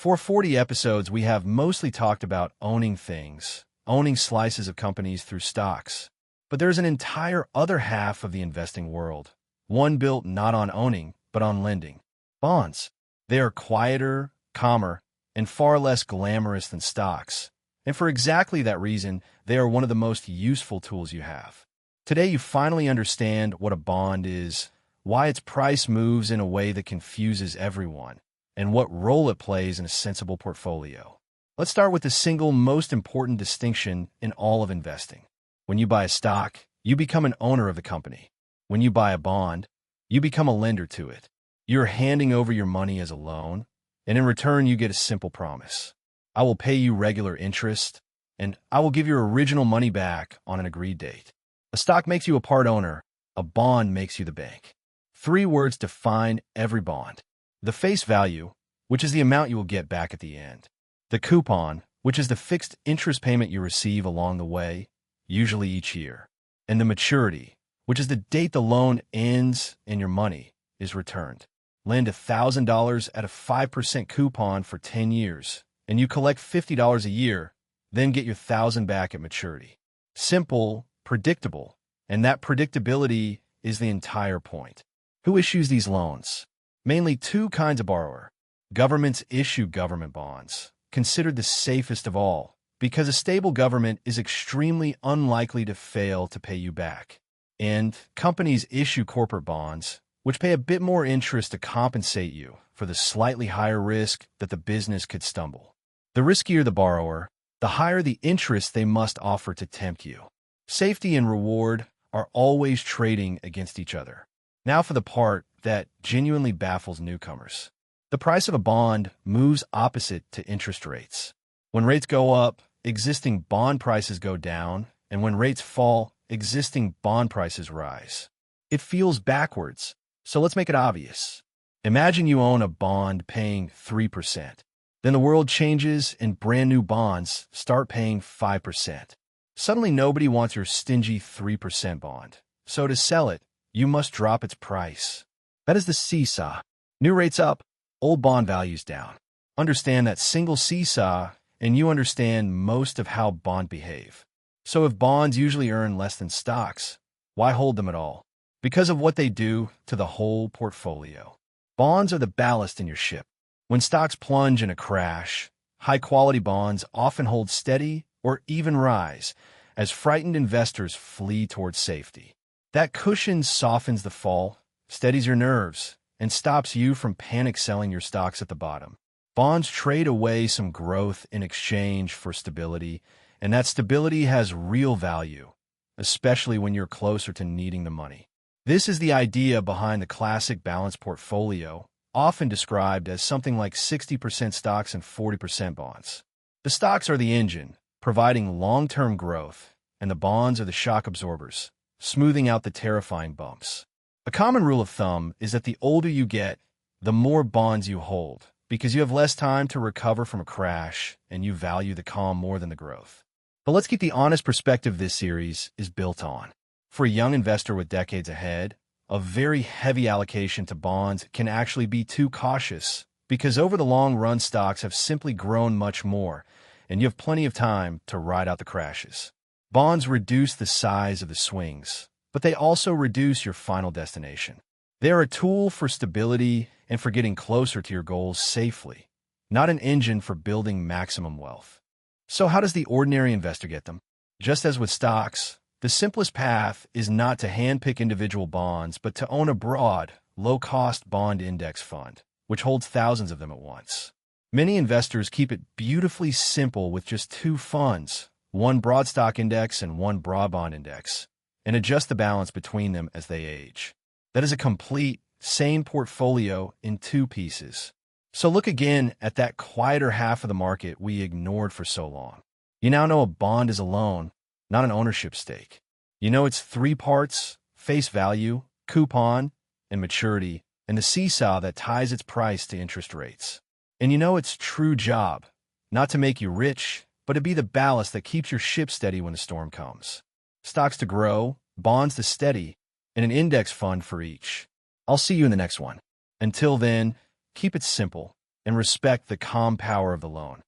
For 40 episodes, we have mostly talked about owning things, owning slices of companies through stocks. But there's an entire other half of the investing world, one built not on owning, but on lending. Bonds. They are quieter, calmer, and far less glamorous than stocks. And for exactly that reason, they are one of the most useful tools you have. Today, you finally understand what a bond is, why its price moves in a way that confuses everyone, and what role it plays in a sensible portfolio. Let's start with the single most important distinction in all of investing. When you buy a stock, you become an owner of the company. When you buy a bond, you become a lender to it. You're handing over your money as a loan, and in return, you get a simple promise. I will pay you regular interest, and I will give your original money back on an agreed date. A stock makes you a part owner. A bond makes you the bank. 3 words define every bond. The face value, which is the amount you will get back at the end. The coupon, which is the fixed interest payment you receive along the way, usually each year. And the maturity, which is the date the loan ends and your money is returned. Lend $1,000 at a 5% coupon for 10 years, and you collect $50 a year, then get your $1,000 back at maturity. Simple, predictable, and that predictability is the entire point. Who issues these loans? Mainly 2 kinds of borrower. Governments issue government bonds, considered the safest of all, because a stable government is extremely unlikely to fail to pay you back. And companies issue corporate bonds, which pay a bit more interest to compensate you for the slightly higher risk that the business could stumble. The riskier the borrower, the higher the interest they must offer to tempt you. Safety and reward are always trading against each other. Now for the part that genuinely baffles newcomers. The price of a bond moves opposite to interest rates. When rates go up, existing bond prices go down, and when rates fall, existing bond prices rise. It feels backwards, so let's make it obvious. Imagine you own a bond paying 3%. Then the world changes and brand new bonds start paying 5%. Suddenly nobody wants your stingy 3% bond. So to sell it, you must drop its price. That is the seesaw. New rates up, old bond values down. Understand that single seesaw, and you understand most of how bonds behave. So if bonds usually earn less than stocks, why hold them at all? Because of what they do to the whole portfolio. Bonds are the ballast in your ship. When stocks plunge in a crash, high-quality bonds often hold steady or even rise as frightened investors flee towards safety. That cushion softens the fall, steadies your nerves, and stops you from panic selling your stocks at the bottom. Bonds trade away some growth in exchange for stability, and that stability has real value, especially when you're closer to needing the money. This is the idea behind the classic balanced portfolio, often described as something like 60% stocks and 40% bonds. The stocks are the engine, providing long-term growth, and the bonds are the shock absorbers, smoothing out the terrifying bumps. A common rule of thumb is that the older you get, the more bonds you hold, because you have less time to recover from a crash and you value the calm more than the growth. But let's keep the honest perspective this series is built on. For a young investor with decades ahead, a very heavy allocation to bonds can actually be too cautious, because over the long run stocks have simply grown much more, and you have plenty of time to ride out the crashes. Bonds reduce the size of the swings, but they also reduce your final destination. They are a tool for stability and for getting closer to your goals safely, not an engine for building maximum wealth. So how does the ordinary investor get them? Just as with stocks, the simplest path is not to handpick individual bonds, but to own a broad, low-cost bond index fund, which holds thousands of them at once. Many investors keep it beautifully simple with just 2 funds, one broad stock index and one broad bond index, and adjust the balance between them as they age. That is a complete, sane portfolio in 2 pieces. So look again at that quieter half of the market we ignored for so long. You now know a bond is a loan, not an ownership stake. You know it's 3 parts: face value, coupon, and maturity, and the seesaw that ties its price to interest rates. And you know its true job, not to make you rich, but to be the ballast that keeps your ship steady when the storm comes. Stocks to grow, bonds to steady, and an index fund for each. I'll see you in the next one. Until then, keep it simple, and respect the calm power of the loan.